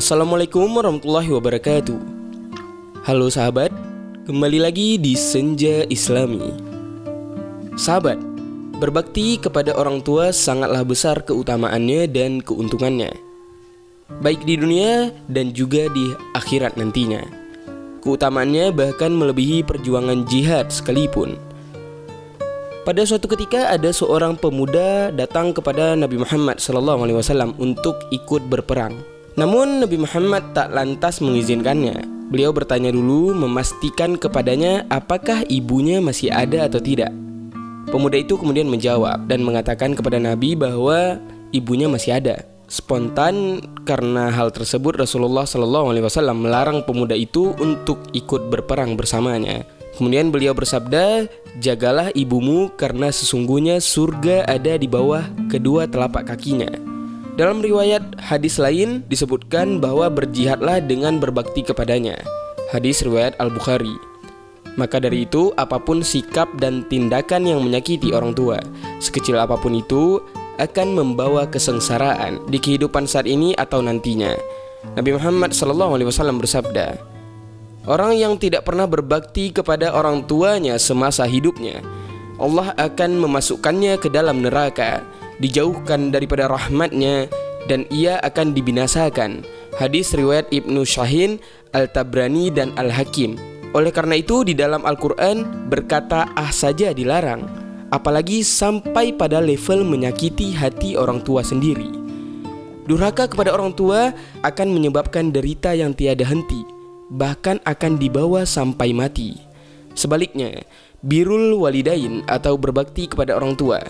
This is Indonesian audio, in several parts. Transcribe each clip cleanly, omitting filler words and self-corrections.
Assalamualaikum warahmatullahi wabarakatuh. Halo sahabat, kembali lagi di Senja Islami. Sahabat, berbakti kepada orang tua sangatlah besar keutamaannya dan keuntungannya, baik di dunia dan juga di akhirat nantinya. Keutamaannya bahkan melebihi perjuangan jihad sekalipun. Pada suatu ketika ada seorang pemuda datang kepada Nabi Muhammad SAW untuk ikut berperang. Namun Nabi Muhammad tak lantas mengizinkannya. Beliau bertanya dulu, memastikan kepadanya apakah ibunya masih ada atau tidak. Pemuda itu kemudian menjawab dan mengatakan kepada Nabi bahwa ibunya masih ada. Spontan karena hal tersebut, Rasulullah SAW melarang pemuda itu untuk ikut berperang bersamanya. Kemudian beliau bersabda, "Jagalah ibumu karena sesungguhnya surga ada di bawah kedua telapak kakinya." Dalam riwayat hadis lain disebutkan bahwa berjihadlah dengan berbakti kepadanya. Hadis riwayat Al-Bukhari. Maka dari itu, apapun sikap dan tindakan yang menyakiti orang tua, sekecil apapun itu, akan membawa kesengsaraan di kehidupan saat ini atau nantinya. Nabi Muhammad SAW bersabda, "Orang yang tidak pernah berbakti kepada orang tuanya semasa hidupnya, Allah akan memasukkannya ke dalam neraka, dijauhkan daripada rahmatnya, dan ia akan dibinasakan." Hadis riwayat Ibnu Syahin, Al-Tabrani, dan Al-Hakim. Oleh karena itu di dalam Al-Quran berkata saja dilarang, apalagi sampai pada level menyakiti hati orang tua sendiri. Durhaka kepada orang tua akan menyebabkan derita yang tiada henti, bahkan akan dibawa sampai mati. Sebaliknya, birrul walidain atau berbakti kepada orang tua,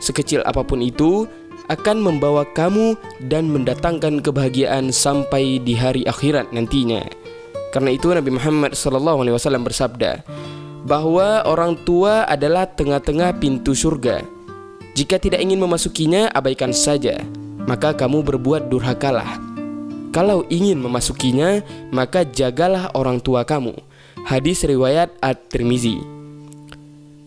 sekecil apapun itu, akan membawa kamu dan mendatangkan kebahagiaan sampai di hari akhirat nantinya. Karena itu Nabi Muhammad SAW bersabda bahwa orang tua adalah tengah-tengah pintu surga. Jika tidak ingin memasukinya, abaikan saja, maka kamu berbuat durhakalah. Kalau ingin memasukinya, maka jagalah orang tua kamu. Hadis riwayat At-Tirmizi.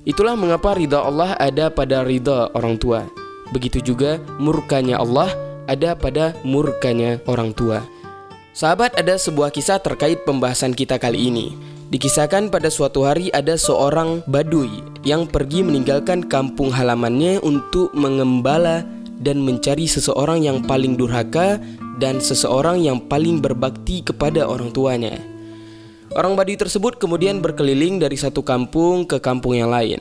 Itulah mengapa ridha Allah ada pada ridha orang tua. Begitu juga murkanya Allah ada pada murkanya orang tua. Sahabat, ada sebuah kisah terkait pembahasan kita kali ini. Dikisahkan pada suatu hari ada seorang badui yang pergi meninggalkan kampung halamannya untuk mengembala dan mencari seseorang yang paling durhaka dan seseorang yang paling berbakti kepada orang tuanya. Orang Badui tersebut kemudian berkeliling dari satu kampung ke kampung yang lain.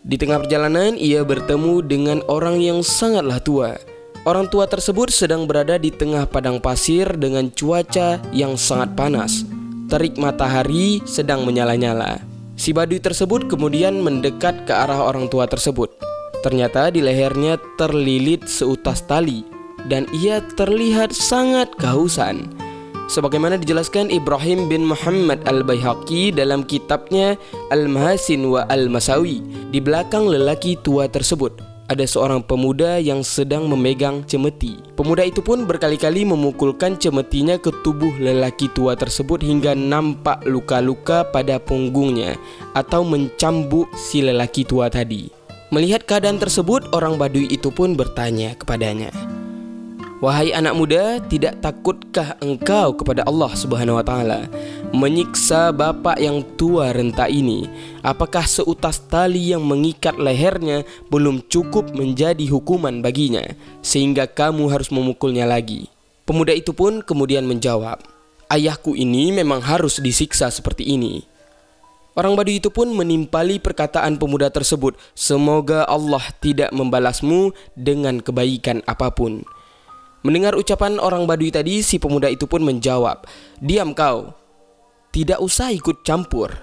Di tengah perjalanan ia bertemu dengan orang yang sangatlah tua. Orang tua tersebut sedang berada di tengah padang pasir dengan cuaca yang sangat panas. Terik matahari sedang menyala-nyala. Si Badui tersebut kemudian mendekat ke arah orang tua tersebut. Ternyata di lehernya terlilit seutas tali dan ia terlihat sangat kehausan. Sebagaimana dijelaskan Ibrahim bin Muhammad Al-Baihaqi dalam kitabnya Al-Mahasin wa Al-Masawi, di belakang lelaki tua tersebut ada seorang pemuda yang sedang memegang cemeti. Pemuda itu pun berkali-kali memukulkan cemetinya ke tubuh lelaki tua tersebut hingga nampak luka-luka pada punggungnya atau mencambuk si lelaki tua tadi. Melihat keadaan tersebut, orang Badui itu pun bertanya kepadanya, "Wahai anak muda, tidak takutkah engkau kepada Allah Subhanahu wa Ta'ala menyiksa bapak yang tua renta ini? Apakah seutas tali yang mengikat lehernya belum cukup menjadi hukuman baginya, sehingga kamu harus memukulnya lagi?" Pemuda itu pun kemudian menjawab, "Ayahku ini memang harus disiksa seperti ini." Orang Badui itu pun menimpali perkataan pemuda tersebut, "Semoga Allah tidak membalasmu dengan kebaikan apapun." Mendengar ucapan orang Badui tadi, si pemuda itu pun menjawab, "Diam kau, tidak usah ikut campur.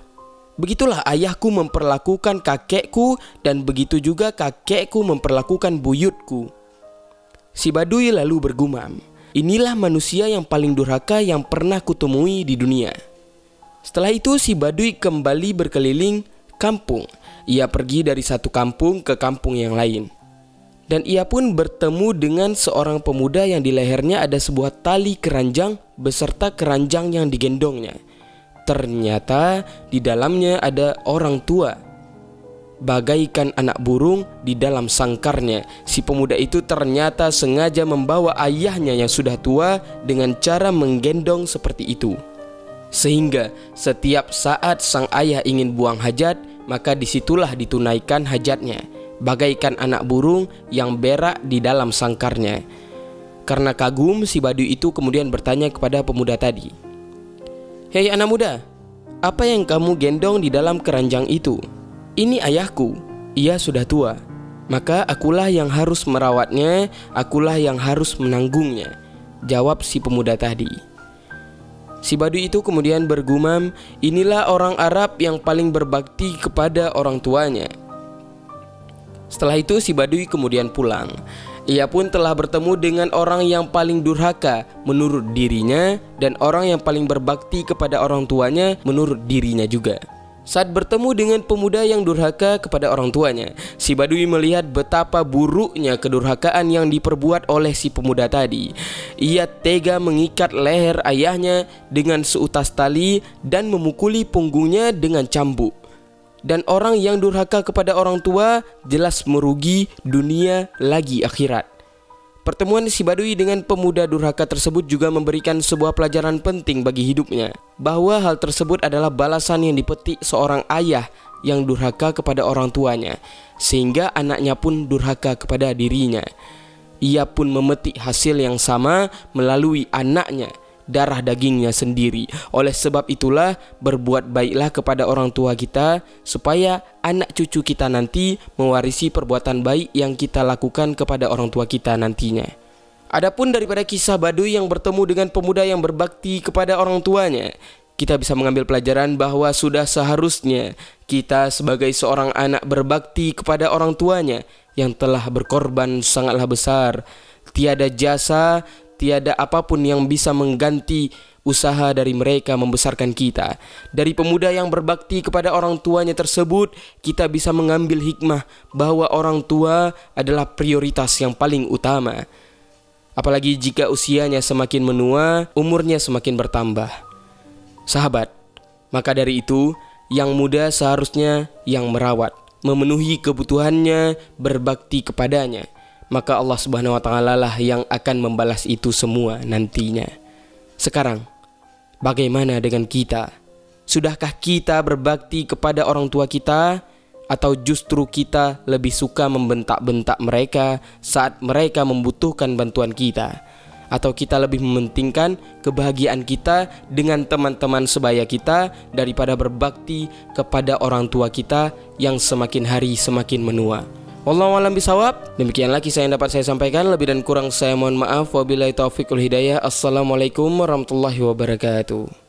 Begitulah ayahku memperlakukan kakekku dan begitu juga kakekku memperlakukan buyutku." Si Badui lalu bergumam, "Inilah manusia yang paling durhaka yang pernah kutemui di dunia." Setelah itu si Badui kembali berkeliling kampung. Ia pergi dari satu kampung ke kampung yang lain. Dan ia pun bertemu dengan seorang pemuda yang di lehernya ada sebuah tali keranjang beserta keranjang yang digendongnya. Ternyata di dalamnya ada orang tua. bagaikan anak burung di dalam sangkarnya. Si pemuda itu ternyata sengaja membawa ayahnya yang sudah tua dengan cara menggendong seperti itu. Sehingga setiap saat sang ayah ingin buang hajat, maka disitulah ditunaikan hajatnya, bagaikan anak burung yang berak di dalam sangkarnya. Karena kagum, si Badui itu kemudian bertanya kepada pemuda tadi, "Hei anak muda, apa yang kamu gendong di dalam keranjang itu?" "Ini ayahku, ia sudah tua, maka akulah yang harus merawatnya, akulah yang harus menanggungnya," jawab si pemuda tadi. Si Badui itu kemudian bergumam, "Inilah orang Arab yang paling berbakti kepada orang tuanya." Setelah itu si Badui kemudian pulang. Ia pun telah bertemu dengan orang yang paling durhaka menurut dirinya dan orang yang paling berbakti kepada orang tuanya menurut dirinya juga. Saat bertemu dengan pemuda yang durhaka kepada orang tuanya, si Badui melihat betapa buruknya kedurhakaan yang diperbuat oleh si pemuda tadi. Ia tega mengikat leher ayahnya dengan seutas tali dan memukuli punggungnya dengan cambuk. Dan orang yang durhaka kepada orang tua jelas merugi dunia lagi akhirat. Pertemuan si Badui dengan pemuda durhaka tersebut juga memberikan sebuah pelajaran penting bagi hidupnya, bahwa hal tersebut adalah balasan yang dipetik seorang ayah yang durhaka kepada orang tuanya, sehingga anaknya pun durhaka kepada dirinya. Ia pun memetik hasil yang sama melalui anaknya, darah dagingnya sendiri. Oleh sebab itulah, berbuat baiklah kepada orang tua kita, supaya anak cucu kita nanti mewarisi perbuatan baik yang kita lakukan kepada orang tua kita nantinya. Adapun daripada kisah Badui yang bertemu dengan pemuda yang berbakti kepada orang tuanya, kita bisa mengambil pelajaran bahwa sudah seharusnya kita sebagai seorang anak berbakti kepada orang tuanya yang telah berkorban sangatlah besar. Tiada jasa, tiada apapun yang bisa mengganti usaha dari mereka membesarkan kita. Dari pemuda yang berbakti kepada orang tuanya tersebut, kita bisa mengambil hikmah bahwa orang tua adalah prioritas yang paling utama. Apalagi jika usianya semakin menua, umurnya semakin bertambah. Sahabat, maka dari itu, yang muda seharusnya yang merawat, memenuhi kebutuhannya, berbakti kepadanya. Maka Allah Subhanahu wa Ta'ala lah yang akan membalas itu semua nantinya. Sekarang, bagaimana dengan kita? Sudahkah kita berbakti kepada orang tua kita? Atau justru kita lebih suka membentak-bentak mereka saat mereka membutuhkan bantuan kita? Atau kita lebih mementingkan kebahagiaan kita dengan teman-teman sebaya kita daripada berbakti kepada orang tua kita yang semakin hari semakin menua? Wallahu a'lam bishawab. Demikianlah kisah yang dapat saya sampaikan. Lebih dan kurang saya mohon maaf. Wabillahi taufiq wal hidayah. Assalamualaikum warahmatullahi wabarakatuh.